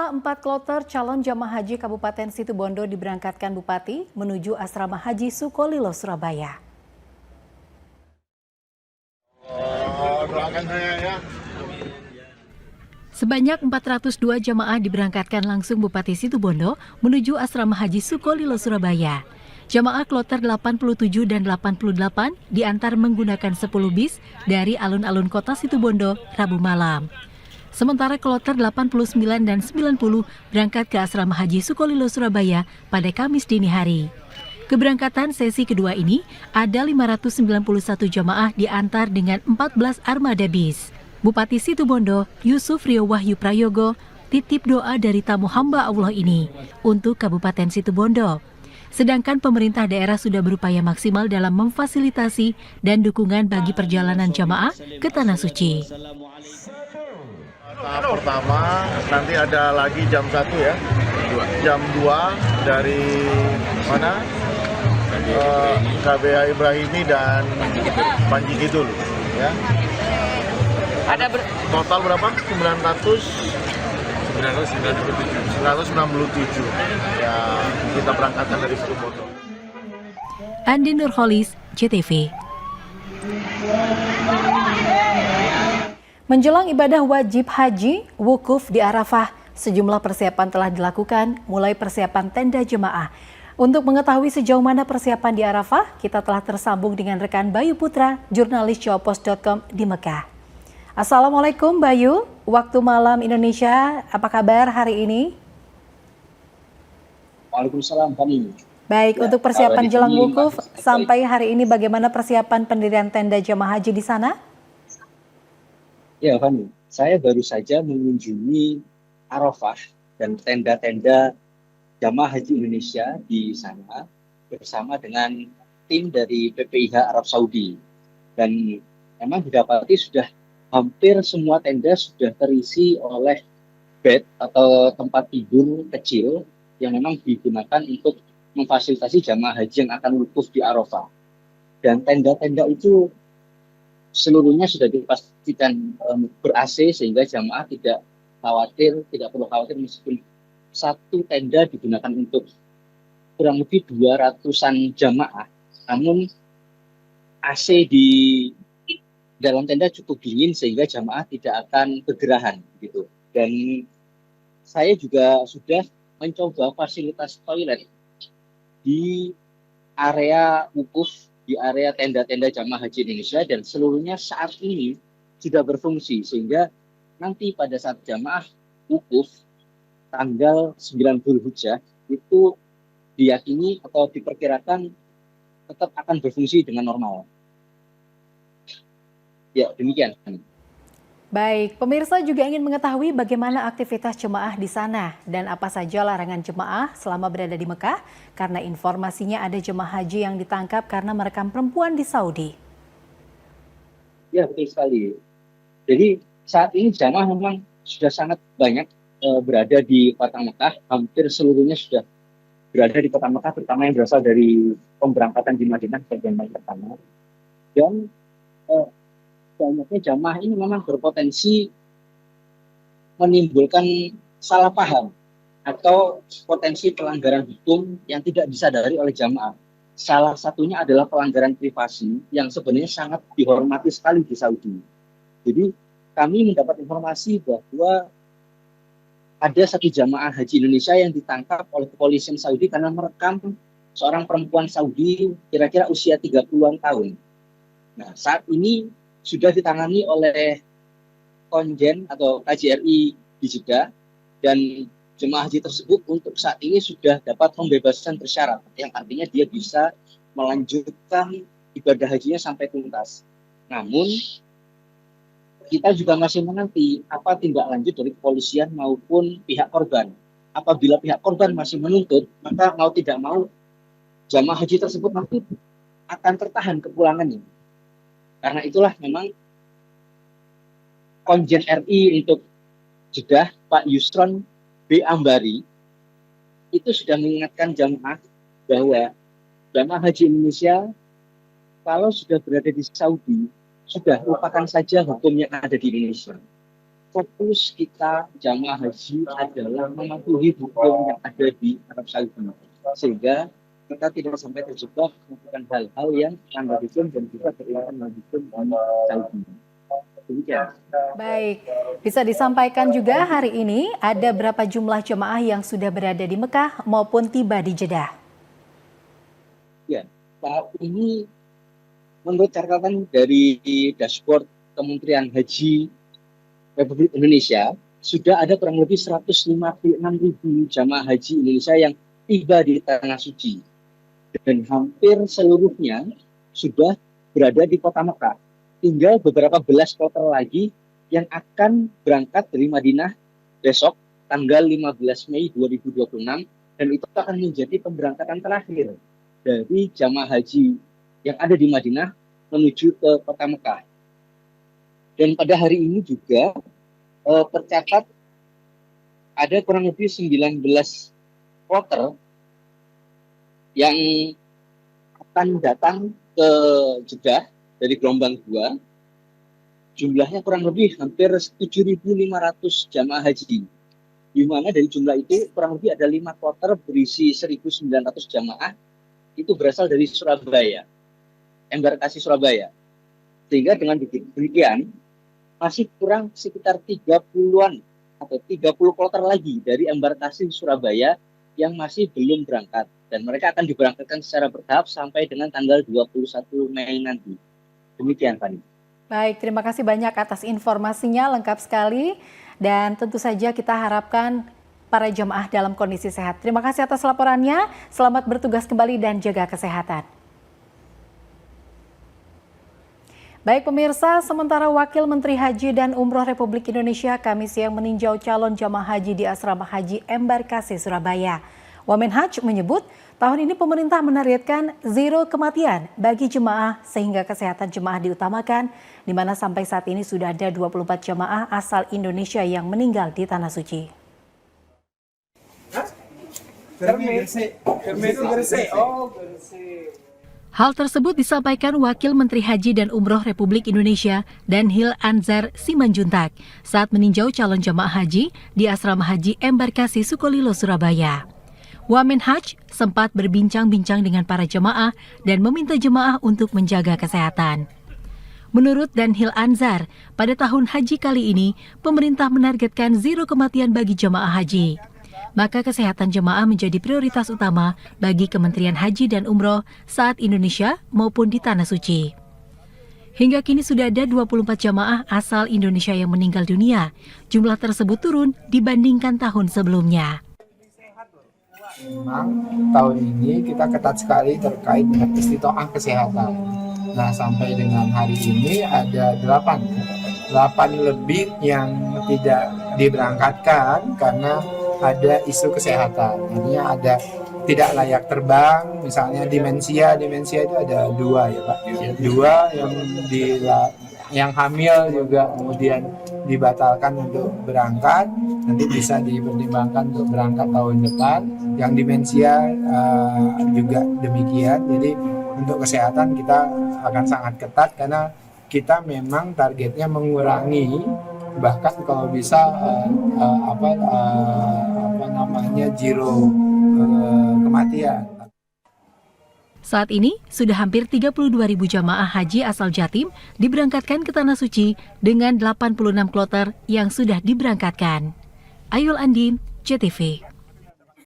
Semula 4 kloter calon jamaah haji Kabupaten Situbondo diberangkatkan Bupati menuju Asrama Haji Sukolilo, Surabaya. Doakan saya ya. Sebanyak 402 jamaah diberangkatkan langsung Bupati Situbondo menuju Asrama Haji Sukolilo, Surabaya. Jamaah kloter 87 dan 88 diantar menggunakan 10 bis dari alun-alun kota Situbondo Rabu malam. Sementara kloter 89 dan 90 berangkat ke Asrama Haji Sukolilo, Surabaya pada Kamis dini hari. Keberangkatan sesi kedua ini ada 591 jamaah diantar dengan 14 armada bis. Bupati Situbondo, Yusuf Rio Wahyu Prayogo, titip doa dari tamu hamba Allah ini untuk Kabupaten Situbondo. Sedangkan pemerintah daerah sudah berupaya maksimal dalam memfasilitasi dan dukungan bagi perjalanan jamaah ke Tanah Suci. Tahap pertama, nanti ada lagi jam 1 ya, jam 2 dari mana? KBH Ibrahimi dan Panji Kidul ya. Ada total berapa? 997 ya, kita berangkatkan dari Situbondo. Andi Nurholis, JTV. Menjelang ibadah wajib haji, wukuf di Arafah, sejumlah persiapan telah dilakukan, mulai persiapan tenda jemaah. Untuk mengetahui sejauh mana persiapan di Arafah, kita telah tersambung dengan rekan Bayu Putra, jurnalis jawapos.com di Mekah. Assalamualaikum Bayu, waktu malam Indonesia, apa kabar hari ini? Waalaikumsalam, Fani. Baik, untuk persiapan jelang wukuf, sampai hari ini bagaimana persiapan pendirian tenda jemaah haji di sana? Ya, Fani, saya baru saja mengunjungi Arafah dan tenda-tenda jamaah haji Indonesia di sana bersama dengan tim dari PPIH Arab Saudi. Dan memang didapati sudah hampir semua tenda sudah terisi oleh bed atau tempat tidur kecil yang memang digunakan untuk memfasilitasi jamaah haji yang akan wukuf di Arafah. Dan tenda-tenda itu seluruhnya sudah dipastikan ber-AC sehingga jamaah tidak perlu khawatir meskipun satu tenda digunakan untuk kurang lebih 200-an jamaah. Namun AC di dalam tenda cukup dingin sehingga jamaah tidak akan kegerahan gitu. Dan saya juga sudah mencoba fasilitas toilet di area wukuf, di area tenda-tenda jamaah haji Indonesia, dan seluruhnya saat ini sudah berfungsi sehingga nanti pada saat jamaah wukuf tanggal 9 Dzulhijjah itu diyakini atau diperkirakan tetap akan berfungsi dengan normal. Ya, demikian. Baik, pemirsa juga ingin mengetahui bagaimana aktivitas jemaah di sana dan apa saja larangan jemaah selama berada di Mekah, karena informasinya ada jemaah haji yang ditangkap karena merekam perempuan di Saudi. Ya, betul sekali. Jadi saat ini jemaah memang sudah sangat banyak berada di kota Mekah, hampir seluruhnya sudah berada di kota Mekah, terutama yang berasal dari pemberangkatan di Madinah bagian pertama. Dan banyaknya jamaah ini memang berpotensi menimbulkan salah paham atau potensi pelanggaran hukum yang tidak disadari oleh jamaah. Salah satunya adalah pelanggaran privasi yang sebenarnya sangat dihormati sekali di Saudi. Jadi kami mendapat informasi bahwa ada satu jamaah haji Indonesia yang ditangkap oleh kepolisian Saudi karena merekam seorang perempuan Saudi kira-kira usia 30-an tahun. Nah, saat ini sudah ditangani oleh konjen atau KJRI di Jeddah, dan jemaah haji tersebut untuk saat ini sudah dapat pembebasan bersyarat, yang artinya dia bisa melanjutkan ibadah hajinya sampai tuntas. Namun kita juga masih menanti apa tindak lanjut dari kepolisian maupun pihak korban. Apabila pihak korban masih menuntut, maka mau tidak mau jamaah haji tersebut nanti akan tertahan kepulangannya. Karena itulah memang Konjen RI untuk Jeddah, Pak Yusron B. Ambari, itu sudah mengingatkan jamaah bahwa jamaah haji Indonesia kalau sudah berada di Saudi, sudah lupakan saja hukum yang ada di Indonesia. fokus kita jamaah haji adalah mematuhi hukum yang ada di Arab Saudi, sehingga kita tidak sampai terjebak melakukan hal-hal yang melanggar hukum dan juga melanggar hukum di Saudi. Demikian. Baik, bisa disampaikan juga hari ini ada berapa jumlah jemaah yang sudah berada di Mekah maupun tiba di Jeddah? Ya, saat ini menurut catatan dari dashboard Kementerian Haji Republik Indonesia, sudah ada kurang lebih 156.000 jamaah haji Indonesia yang tiba di Tanah Suci. Dan hampir seluruhnya sudah berada di kota Mekah. Tinggal beberapa belas kloter lagi yang akan berangkat dari Madinah besok tanggal 15 Mei 2026, dan itu akan menjadi pemberangkatan terakhir dari jamaah haji yang ada di Madinah menuju ke kota Mekah. Dan pada hari ini juga tercatat ada kurang lebih 19 kloter yang akan datang ke Jeddah dari gelombang 2. Jumlahnya kurang lebih hampir 7.500 jamaah haji. Di mana dari jumlah itu kurang lebih ada 5 kloter berisi 1.900 jamaah itu berasal dari Surabaya, embarkasi Surabaya. Sehingga dengan demikian masih kurang sekitar 30-an atau 30 kloter lagi dari embarkasi Surabaya yang masih belum berangkat. Dan mereka akan diberangkatkan secara bertahap sampai dengan tanggal 21 Mei nanti. Demikian, Fani. Baik, terima kasih banyak atas informasinya, lengkap sekali. Dan tentu saja kita harapkan para jemaah dalam kondisi sehat. Terima kasih atas laporannya, selamat bertugas kembali dan jaga kesehatan. Baik pemirsa, sementara Wakil Menteri Haji dan Umroh Republik Indonesia Kamis siang meninjau calon jamaah haji di Asrama Haji Embarkasi Surabaya. Wamenhaj menyebut tahun ini pemerintah menargetkan zero kematian bagi jemaah sehingga kesehatan jemaah diutamakan, di mana sampai saat ini sudah ada 24 jemaah asal Indonesia yang meninggal di Tanah Suci. Hal tersebut disampaikan Wakil Menteri Haji dan Umroh Republik Indonesia Danhil Anzar Simanjuntak saat meninjau calon jemaah haji di Asrama Haji Embarkasi Sukolilo, Surabaya. Wamenhaj sempat berbincang-bincang dengan para jemaah dan meminta jemaah untuk menjaga kesehatan. Menurut Danhil Anzar, pada tahun haji kali ini, pemerintah menargetkan zero kematian bagi jemaah haji. Maka kesehatan jemaah menjadi prioritas utama bagi Kementerian Haji dan Umroh saat Indonesia maupun di Tanah Suci. Hingga kini sudah ada 24 jemaah asal Indonesia yang meninggal dunia. Jumlah tersebut turun dibandingkan tahun sebelumnya. Memang tahun ini kita ketat sekali terkait dengan istitoah kesehatan. Nah, sampai dengan hari ini ada 8 lebih yang tidak diberangkatkan karena ada isu kesehatan. Artinya ada tidak layak terbang, misalnya demensia itu ada 2 ya Pak. 2 yang hamil juga kemudian dibatalkan untuk berangkat, nanti bisa dipertimbangkan untuk berangkat tahun depan. Yang demensia juga demikian. Jadi untuk kesehatan kita akan sangat ketat karena kita memang targetnya mengurangi, bahkan kalau bisa zero kematian. Saat ini sudah hampir 32.000 jamaah haji asal Jatim diberangkatkan ke Tanah Suci dengan 86 kloter yang sudah diberangkatkan. Ayul Andin, JTV.